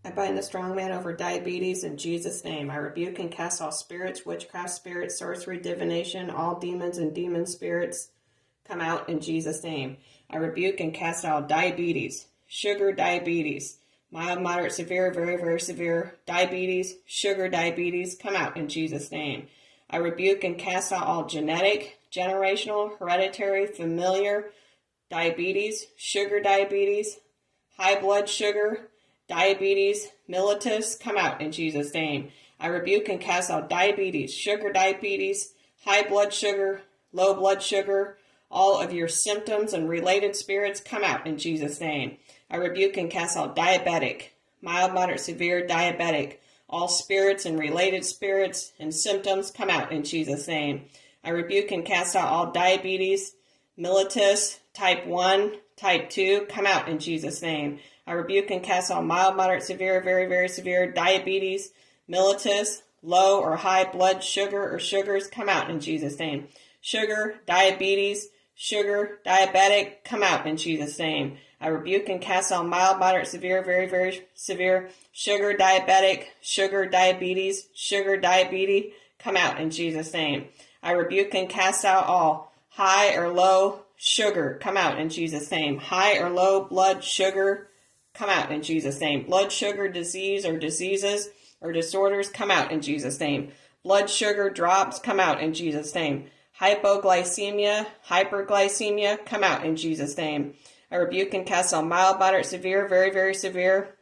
I bind the strong man over diabetes in Jesus' name. I rebuke and cast all spirits, witchcraft spirits, sorcery, divination, all demons and demon spirits come out in Jesus' name. I rebuke and cast out diabetes, sugar diabetes, mild, moderate, severe, very, very severe diabetes, sugar diabetes, come out in Jesus' name. I rebuke and cast out all genetic, generational, hereditary, familiar diabetes, sugar diabetes, high blood sugar, diabetes, mellitus, come out in Jesus' name. I rebuke and cast out diabetes, sugar diabetes, high blood sugar, low blood sugar, all of your symptoms and related spirits come out in Jesus' name. I rebuke and cast out diabetic, mild, moderate, severe diabetic, all spirits and related spirits and symptoms come out in Jesus' name. I rebuke and cast out all diabetes, mellitus, type 1, type 2, come out in Jesus' name. I rebuke and cast out mild, moderate, severe, very, very severe diabetes, mellitus, low or high blood sugar or sugars, come out in Jesus' name. Sugar, diabetes, sugar, diabetic, come out in Jesus' name. I rebuke and cast out mild, moderate, severe, very, very severe sugar, diabetic, sugar, diabetes, sugar, diabetes, come out in Jesus' name. I rebuke and cast out all high or low sugar, come out in Jesus' name. High or low blood sugar, come out in Jesus' name. Blood sugar disease or diseases or disorders, come out in Jesus' name. Blood sugar drops, come out in Jesus' name. Hypoglycemia, hyperglycemia, come out in Jesus' name. I rebuke and cast out mild, moderate, severe, very, very severe,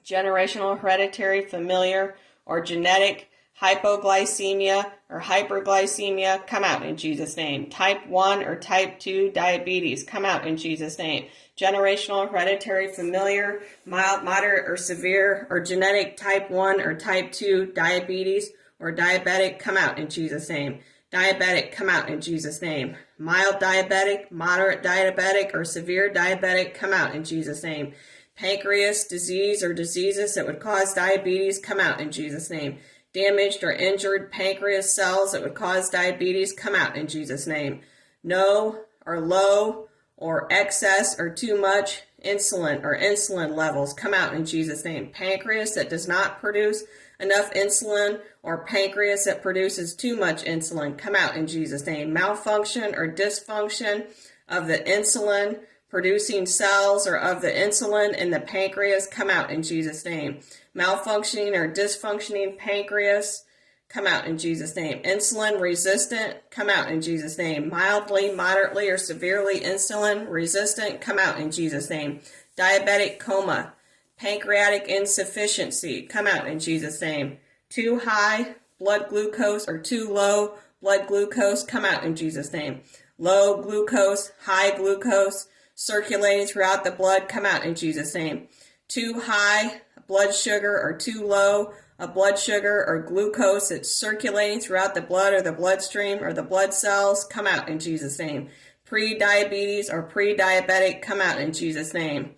generational, hereditary, familiar, or genetic hypoglycemia or hyperglycemia, come out in Jesus' name. Type 1 or type 2 diabetes, come out in Jesus' name. Generational, hereditary, familiar, mild, moderate, or severe, or genetic type 1 or type 2 diabetes or diabetic, come out in Jesus' name. Diabetic, come out in Jesus' name. Mild diabetic, moderate diabetic, or severe diabetic, come out in Jesus' name. Pancreas disease or diseases that would cause diabetes, come out in Jesus' name. Damaged or injured pancreas cells that would cause diabetes, come out in Jesus' name. No or low or excess or too much insulin or insulin levels, come out in Jesus' name. Pancreas that does not produce enough insulin or pancreas that produces too much insulin, come out in Jesus' name. Malfunction or dysfunction of the insulin producing cells or of the insulin in the pancreas, come out in Jesus' name. Malfunctioning or dysfunctioning pancreas, come out in Jesus' name. Insulin resistant, come out in Jesus' name. Mildly, moderately, or severely insulin resistant, come out in Jesus' name. Diabetic coma, pancreatic insufficiency, come out in Jesus' name. Too high blood glucose or too low blood glucose, come out in Jesus' name. Low glucose, high glucose, circulating throughout the blood, come out in Jesus' name. Too high blood sugar or too low a blood sugar or glucose that's circulating throughout the blood or the bloodstream or the blood cells, come out in Jesus' name. Pre-diabetes or pre-diabetic, come out in Jesus' name.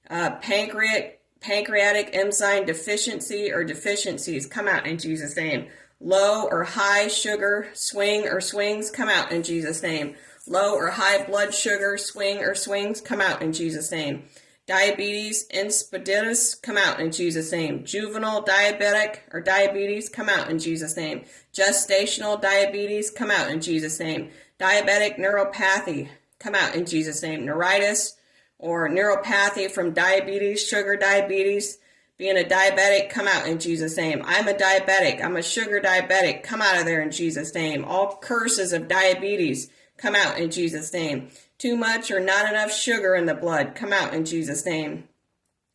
Pancreatic enzyme deficiency or deficiencies, come out in Jesus' name. Low or high sugar swing or swings, come out in Jesus' name. Low or high blood sugar swing or swings, come out in Jesus' name. Diabetes insipidus, come out in Jesus' name. Juvenile diabetic or diabetes, come out in Jesus' name. Gestational diabetes, come out in Jesus' name. Diabetic neuropathy, come out in Jesus' name. Neuritis or neuropathy from diabetes, sugar diabetes, being a diabetic, come out in Jesus' name. I'm a diabetic. I'm a sugar diabetic. Come out of there in Jesus' name. All curses of diabetes, come out in Jesus' name. Too much or not enough sugar in the blood, come out in Jesus' name.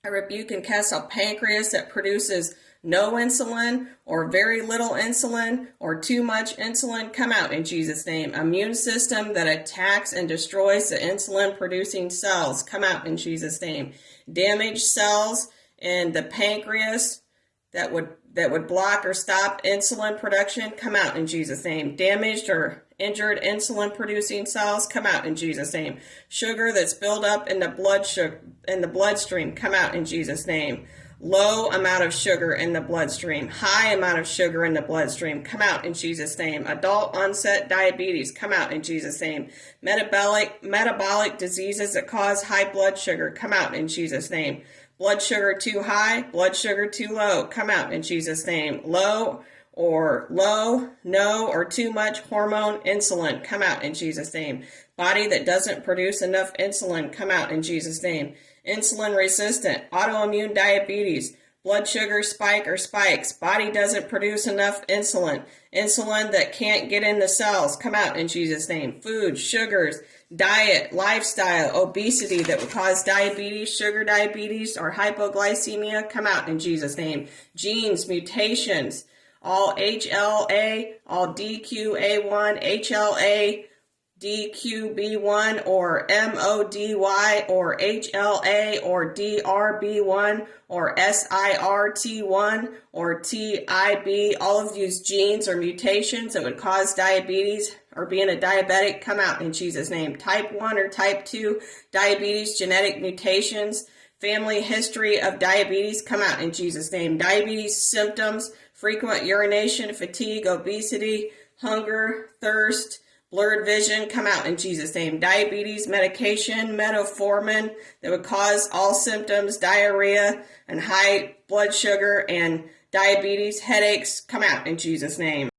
I rebuke and cast out pancreas that produces no insulin or very little insulin or too much insulin, come out in Jesus' name. Immune system that attacks and destroys the insulin producing cells, come out in Jesus' name. Damaged cells in the pancreas that would block or stop insulin production, come out in Jesus' name. Damaged or injured insulin producing cells, come out in Jesus' name. Sugar that's built up in the bloodstream, come out in Jesus' name. Low amount of sugar in the bloodstream, high amount of sugar in the bloodstream, come out in Jesus' name. Adult onset diabetes, come out in Jesus' name. Metabolic diseases that cause high blood sugar, come out in Jesus' name. blood sugar too high, blood sugar too low, come out in Jesus' name. Low, no, or too much hormone, insulin, come out in Jesus' name. Body that doesn't produce enough insulin, come out in Jesus' name. Insulin resistant, autoimmune diabetes, blood sugar spike or spikes, body doesn't produce enough insulin, insulin that can't get in the cells, come out in Jesus' name. Food, sugars, diet, lifestyle, obesity that would cause diabetes, sugar diabetes, or hypoglycemia, come out in Jesus' name. Genes, mutations, all HLA, all DQA1, HLA, DQB1 or MODY or HLA or DRB1 or SIRT1 or TIB, all of these genes or mutations that would cause diabetes or being a diabetic, come out in Jesus' name. Type 1 or type 2 diabetes, genetic mutations, family history of diabetes, come out in Jesus' name. Diabetes symptoms, frequent urination, fatigue, obesity, hunger, thirst, blurred vision, come out in Jesus' name. Diabetes medication, metformin, that would cause all symptoms, diarrhea and high blood sugar and diabetes, headaches, come out in Jesus' name.